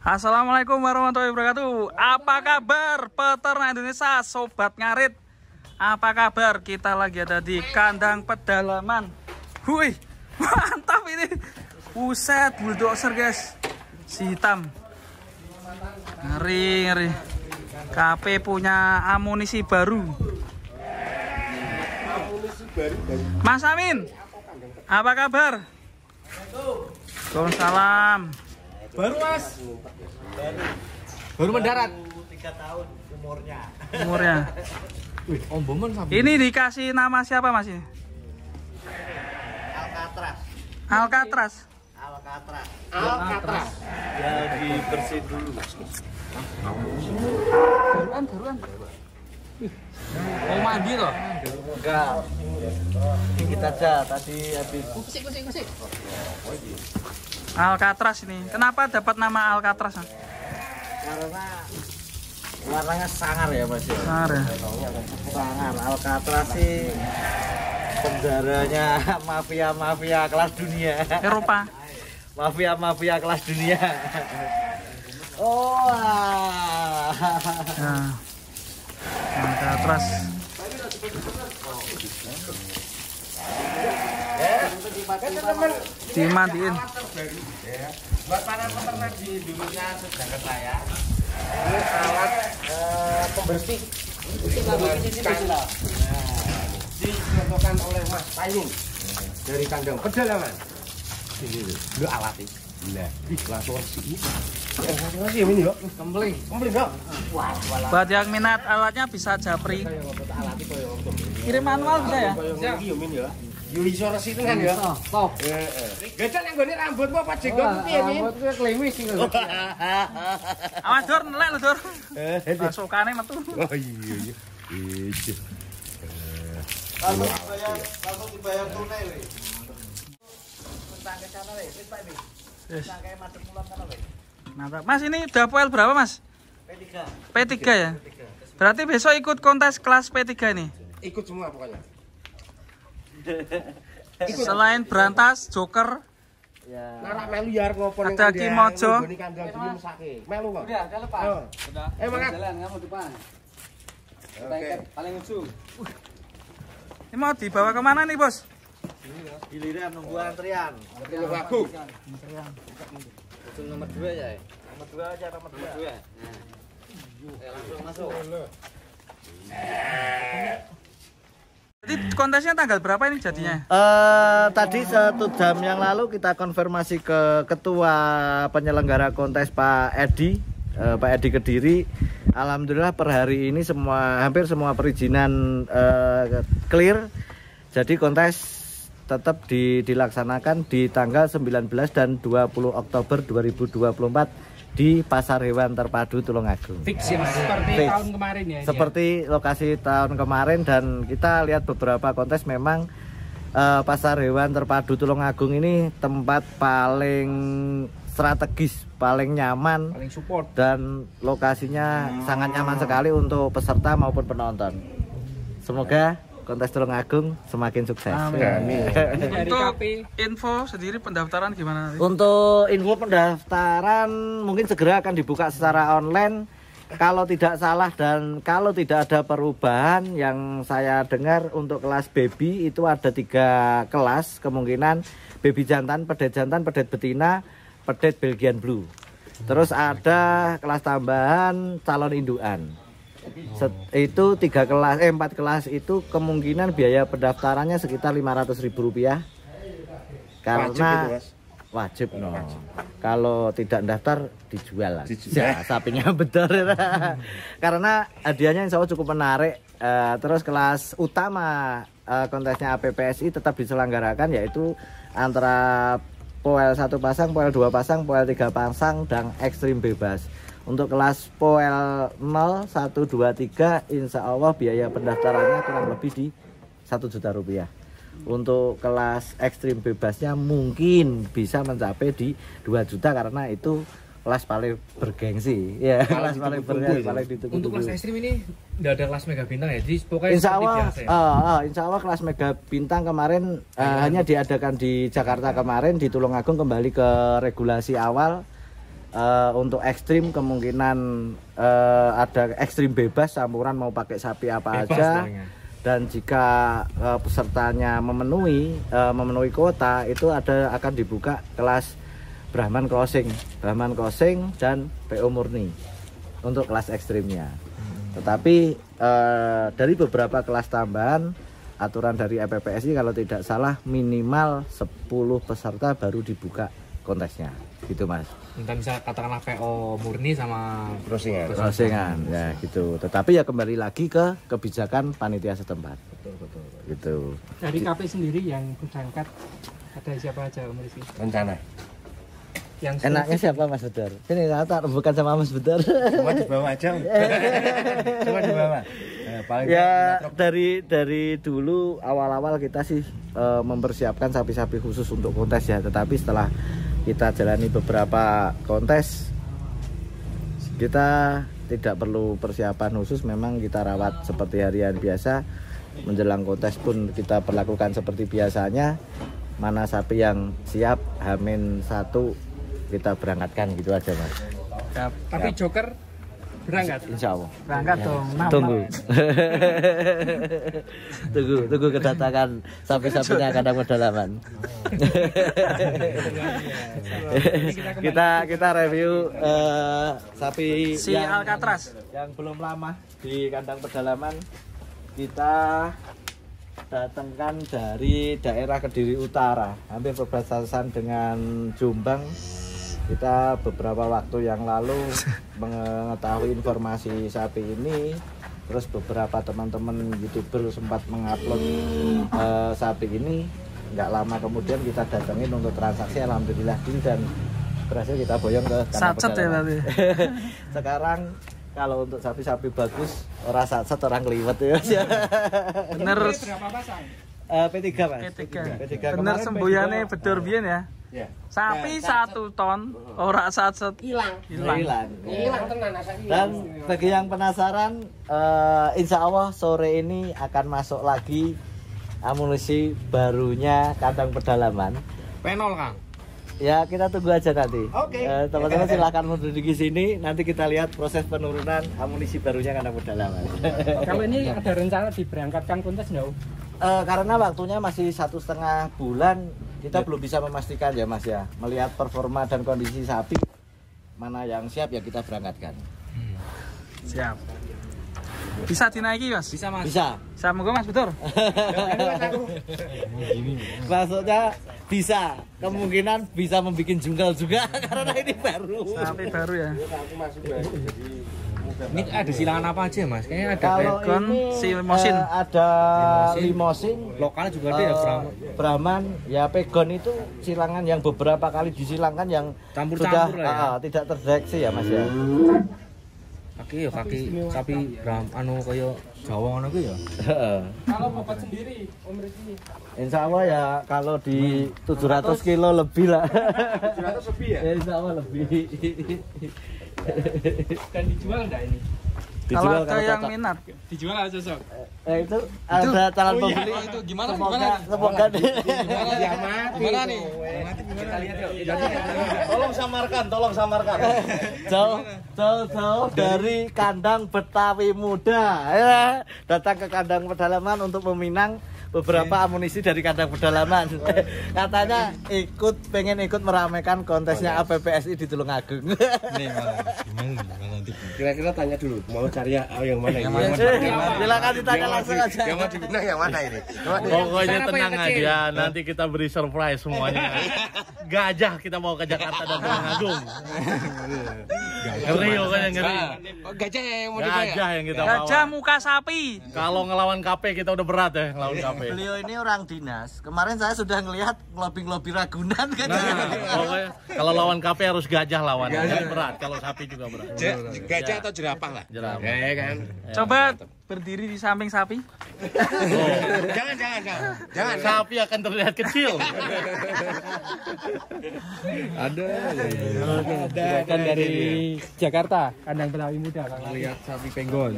Assalamualaikum warahmatullahi wabarakatuh. Apa kabar peternak Indonesia, sobat ngarit? Apa kabar? Kita lagi ada di kandang pedalaman. Wih, mantap ini. Buset, bulldozer guys. Si hitam. Ngeri. KP punya amunisi baru. Mas Amin, apa kabar? Waalaikumsalam. Baru mas, baru mendarat. 3 tahun umurnya. Wih, omboman sampai. Ini dikasih nama siapa mas ini? Alcatraz. Alcatraz. Ya dibersihin dulu mas. Garuan. Mau mandi toh? Enggak. Dikit aja tadi habis. Kusik. Alcatraz ini. Kenapa dapat nama Alcatraz? Karena warnanya sangar ya mas ya. Sangar ya? Sangar. Alcatraz sih penjaranya mafia kelas dunia. Eropa. Mafia kelas dunia. Oh. Nah. Alcatraz. Dimandiin. Buat para peternak di dulunya sedangkan saya. Ini alat pembersih. Dicontohkan oleh Mas Payung dari kandang pedalaman. Ini lu alat ini. Lah, langsung sini. Masih ini yo. Kembling yo. Wah, Buat yang minat alatnya bisa japri. Kirim manual bisa ya? Yo iso resi tenan ya. Top. Gedal yang gone rambutmu apa jenggot piye nih? Rambutku klimis iki lho. Awas Dor, nelek lho Dor. Masukane metu. Oh iya. Iya. Langsung dibayar tunai weh. Mantap. Mas ini udah poel berapa Mas? P3. P3 ya? Berarti besok ikut kontes kelas P3 ini? Ikut semua pokoknya. Selain berantas, joker, Ya. Narak melu yar ngopo ning ada Kimojo. Nggone kandang dulu mesake. Melu kok. Udah lepas. Udah. Mangkat. Jalan kamu depan. Kita ikat paling ujung. ini mau dibawa kemana nih bos? Giliran nunggu antrian. Nunggu aku. Ujung nomor 2 ya. Nomor 2 aja nomor 2. Nah. Langsung masuk. Jadi kontesnya tanggal berapa ini jadinya? Tadi 1 jam yang lalu kita konfirmasi ke ketua penyelenggara kontes Pak Edi Kediri. Alhamdulillah per hari ini hampir semua perizinan clear. Jadi kontes tetap dilaksanakan di tanggal 19 dan 20 Oktober 2024 di Pasar Hewan Terpadu Tulungagung. Fix ya Mas. Seperti Fix. tahun kemarin ya. Seperti lokasi tahun kemarin, dan kita lihat beberapa kontes memang Pasar Hewan Terpadu Tulungagung ini tempat paling strategis, paling nyaman, Paling support. dan lokasinya sangat nyaman sekali untuk peserta maupun penonton. Semoga kontes Tulungagung semakin sukses. Amin. Dari Untuk KP. info sendiri pendaftaran gimana nanti? Untuk info pendaftaran mungkin segera akan dibuka secara online. Kalau tidak salah dan kalau tidak ada perubahan yang saya dengar, untuk kelas baby itu ada 3 kelas kemungkinan: baby jantan, pedet betina, pedet Belgian Blue. Terus ada kelas tambahan calon indukan. Itu 4 kelas itu kemungkinan biaya pendaftarannya sekitar Rp500.000 karena wajib no. Kalau tidak daftar dijual lah. Ya, sapinya betul. Karena hadiahnya insya Allah cukup menarik. Terus kelas utama kontesnya APPSI tetap diselenggarakan, yaitu antara poel 1 pasang, poel 2 pasang, poel 3 pasang, dan ekstrim bebas. Untuk kelas poel 0, 1, 2, 3 insya Allah biaya pendaftarannya kurang lebih di Rp1.000.000. Untuk kelas ekstrim bebasnya mungkin bisa mencapai di 2 juta karena itu kelas paling bergengsi ya, kelas paling bergengsi, paling ditunggu. Untuk kelas ekstrim ini nggak ada kelas mega bintang ya, jadi pokoknya Insya seperti Allah, biasa ya? Insya Allah kelas mega bintang kemarin hanya diadakan di Jakarta kemarin, di Tulungagung kembali ke regulasi awal. Untuk ekstrim kemungkinan ada ekstrim bebas, campuran mau pakai sapi apa aja. Dan jika pesertanya memenuhi kuota, itu akan dibuka kelas Brahman Crossing dan PO Murni untuk kelas ekstrimnya. Tetapi dari beberapa kelas tambahan, aturan dari EPPSI kalau tidak salah minimal 10 peserta baru dibuka kontesnya, gitu Mas. Entah bisa katakanlah PO Murni sama crossingan ya gitu. Tetapi ya kembali lagi ke kebijakan panitia setempat. Betul. Gitu. Dari KP sendiri yang berangkat ada siapa aja Om Rizky? Rencana. Yang Enaknya siapa Mas Bedar? Ini tak bukan sama Mas Bedar. Cuma di bawah aja. Cuma di bawah. Paling Ya dari dulu awal-awal kita sih mempersiapkan sapi-sapi khusus untuk kontes ya. Tetapi setelah kita jalani beberapa kontes, kita tidak perlu persiapan khusus. Memang kita rawat seperti harian biasa. Menjelang kontes pun kita perlakukan seperti biasanya. Mana sapi yang siap H-1 kita berangkatkan, gitu aja Mas. Tapi Joker berangkat. Insya Allah. Berangkat dong. Tunggu kedatangan sapi-sapinya kandang pedalaman. kita review sapi Si Alcatraz yang belum lama di kandang pedalaman. Kita datangkan dari daerah Kediri Utara, hampir berbatasan dengan Jombang. Kita beberapa waktu yang lalu mengetahui informasi sapi ini, terus beberapa teman-teman YouTuber sempat mengupload sapi ini. Nggak lama kemudian kita datangin untuk transaksi, alhamdulillah dan berhasil kita boyong ke kandang pedalaman. Sekarang kalau untuk sapi-sapi bagus, orang satset orang liwet ya. Bener. Berapa pasang? P3 Mas. P3. Bener semboyane Bedor biyen ya. Ya. Sapi 1 ton, ora satset Hilang. Hilang. Tenan asal Dan bagi yang penasaran, insya Allah sore ini akan masuk lagi amunisi barunya kandang pedalaman. penol Kang. Ya kita tunggu aja nanti. Oke. Teman-teman silahkan mundur di sini. Nanti kita lihat proses penurunan amunisi barunya kandang pedalaman. Kalau ini ada rencana diberangkatkan kontes nggak Om? Karena waktunya masih 1,5 bulan, kita belum bisa memastikan ya Mas ya. Melihat performa dan kondisi sapi, mana yang siap ya kita berangkatkan. Siap. Bisa dinaiki Mas? Bisa Mas. Bisa. Bisa monggo Mas Bedor. Maksudnya bisa, kemungkinan bisa membuat jungkal juga karena ini baru. Sapi baru ya. Ini ada silangan apa aja Mas? Kayaknya ada Kalau Pegon, ini si limosin. Ada limosin, lokal juga ada ya Brahman. Brahman, ya Pegon itu silangan yang beberapa kali disilangkan yang Campur-campur sudah lah ya. tidak terdeteksi ya Mas ya. Kaki sapi Brahman anu kaya Jawa ngono ku ya. Kalau bobot sendiri Om Rizky? Insya Allah ya kalau di 700 kilo lebih lah. 700 lebih ya? Insya Allah lebih. Dan dijual enggak ini? Kalau ada yang cocok. minat, Dijual aja cocok. Itu ada calon pembeli. itu gimana? Semoga Gimana nih? Kita lihat yuk. Tolong samarkan. Jauh dari kandang Betawi muda. Ya, datang ke kandang pedalaman untuk meminang beberapa amunisi dari kandang pedalaman. Katanya pengen ikut meramaikan kontesnya APPSI di Tulungagung. Kira-kira tanya dulu, mau cari yang mana ini? Silakan ditanya langsung aja. Yang mau dipinang yang mana ini? Pokoknya tenang aja, nanti kita beri surprise semuanya. Gajah kita mau ke Jakarta dan Tulungagung. Ngeri pokoknya ngeri. Gajah yang mau Gajah yang kita gajah bawa. muka sapi. Kalau ngelawan KP kita udah berat ya ngelawan KP. Beliau ini orang dinas. Kemarin saya sudah ngelihat ngelobi-ngelobi Ragunan kan. Pokoknya kalau lawan KP harus gajah lawan. Jadi berat, kalau sapi juga berat. Gajah atau jerapah lah? Jerapah. Ya kan. Coba berdiri di samping sapi. Jangan. Sapi akan terlihat kecil. Kan dari Jakarta, kandang Betawi muda Kang. Lihat sapi penggon.